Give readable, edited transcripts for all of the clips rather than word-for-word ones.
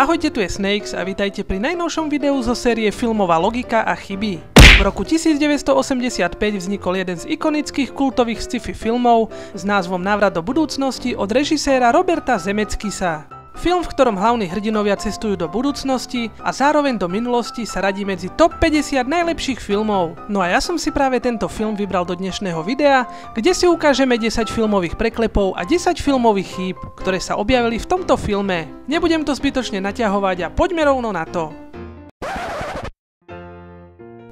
Ahojte, tu je Snakes a vítajte pri najnovšom videu zo série Filmová logika a chyby. V roku 1985 vznikol jeden z ikonických kultových sci-fi filmov s názvom Návrat do budúcnosti od režiséra Roberta Zemeckisa. Film, v ktorom hlavní hrdinovia cestujú do budúcnosti a zároveň do minulosti, sa radí medzi top 50 najlepších filmov. No a ja som si práve tento film vybral do dnešného videa, kde si ukážeme 10 filmových preklepov a 10 filmových chýb, ktoré sa objavili v tomto filme. Nebudem to zbytočne naťahovať a poďme rovno na to.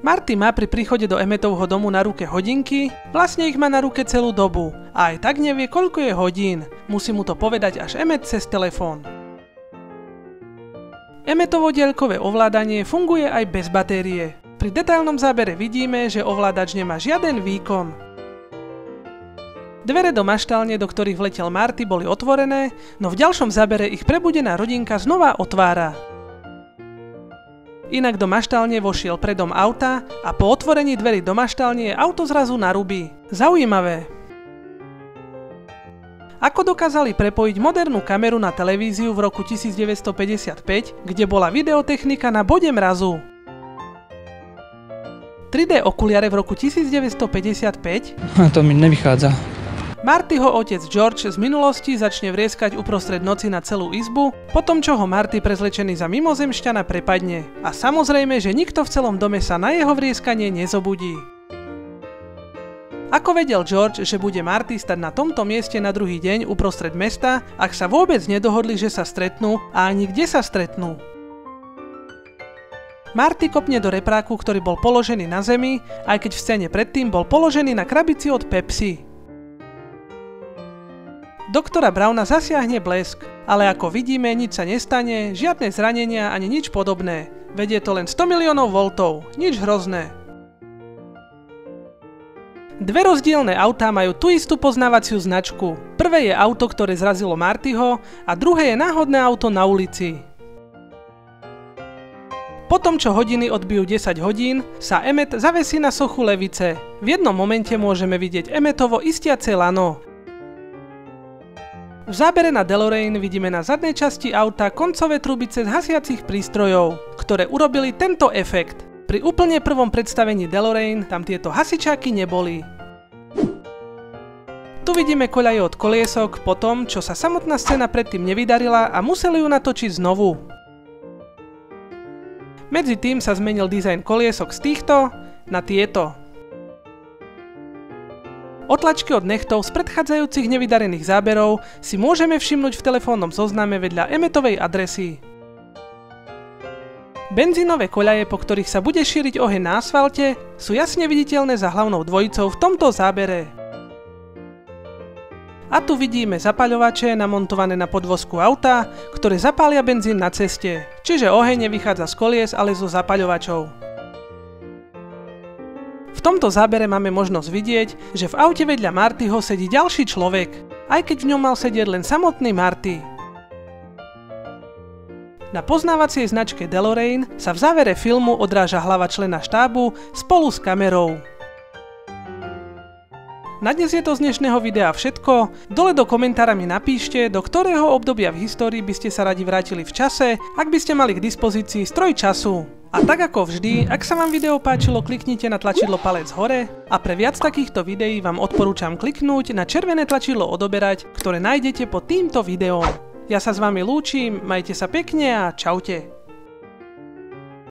Marty má pri príchode do Emmetovho domu na ruke hodinky, vlastne ich má na ruke celú dobu a aj tak nevie, koľko je hodín. Musí mu to povedať až Emmet cez telefón. Emmetovo diaľkové ovládanie funguje aj bez batérie. Pri detailnom zábere vidíme, že ovládač nemá žiaden výkon. Dvere do maštálne, do ktorých vletel Marty, boli otvorené, no v ďalšom zábere ich prebudená rodinka znova otvára. Inak do maštálne vošiel predom auta a po otvorení dverí do maštálne je auto zrazu narubí. Zaujímavé. Ako dokázali prepojiť modernú kameru na televíziu v roku 1955, kde bola videotechnika na bode mrazu? 3D okuliare v roku 1955? To mi nevychádza. Martyho otec George z minulosti začne vrieskať uprostred noci na celú izbu, potom čo ho Marty prezlečený za mimozemšťana prepadne. A samozrejme, že nikto v celom dome sa na jeho vrieskanie nezobudí. Ako vedel George, že bude Marty stať na tomto mieste na druhý deň uprostred mesta, ak sa vôbec nedohodli, že sa stretnú a ani kde sa stretnú? Marty kopne do repráku, ktorý bol položený na zemi, aj keď v scéne predtým bol položený na krabici od Pepsi. Doktora Browna zasiahne blesk, ale ako vidíme, nič sa nestane, žiadne zranenia ani nič podobné. Vedie to len 100 miliónov voltov, nič hrozné. Dve rozdielne autá majú tú istú poznávaciu značku. Prvé je auto, ktoré zrazilo Martyho a druhé je náhodné auto na ulici. Potom, čo hodiny odbijú 10 hodín, sa Emmet zavesí na sochu Levice. V jednom momente môžeme vidieť Emmetovo istiace lano. V zábere na DeLorean vidíme na zadnej časti auta koncové trubice z hasiacich prístrojov, ktoré urobili tento efekt. Pri úplne prvom predstavení DeLorean tam tieto hasičáky neboli. Tu vidíme koľaje od koliesok po tom, čo sa samotná scéna predtým nevydarila a museli ju natočiť znovu. Medzi tým sa zmenil dizajn koliesok z týchto na tieto. Otlačky od nechtov z predchádzajúcich nevydarených záberov si môžeme všimnúť v telefónnom zozname vedľa Emmetovej adresy. Benzínové koľaje, po ktorých sa bude šíriť oheň na asfalte, sú jasne viditeľné za hlavnou dvojicou v tomto zábere. A tu vidíme zapaľovače namontované na podvozku auta, ktoré zapália benzín na ceste, čiže oheň nevychádza z kolies, ale zo zapaľovačov. V tomto zábere máme možnosť vidieť, že v aute vedľa Martyho sedí ďalší človek, aj keď v ňom mal sedieť len samotný Marty. Na poznávacej značke DeLorean sa v závere filmu odráža hlava člena štábu spolu s kamerou. Na dnes je to z dnešného videa všetko. Dole do komentára mi napíšte, do ktorého obdobia v histórii by ste sa radi vrátili v čase, ak by ste mali k dispozícii stroj času. A tak ako vždy, ak sa vám video páčilo, kliknite na tlačidlo palec hore a pre viac takýchto videí vám odporúčam kliknúť na červené tlačidlo odoberať, ktoré nájdete pod týmto videom. Ja sa s vami lúčim, majte sa pekne a čaute.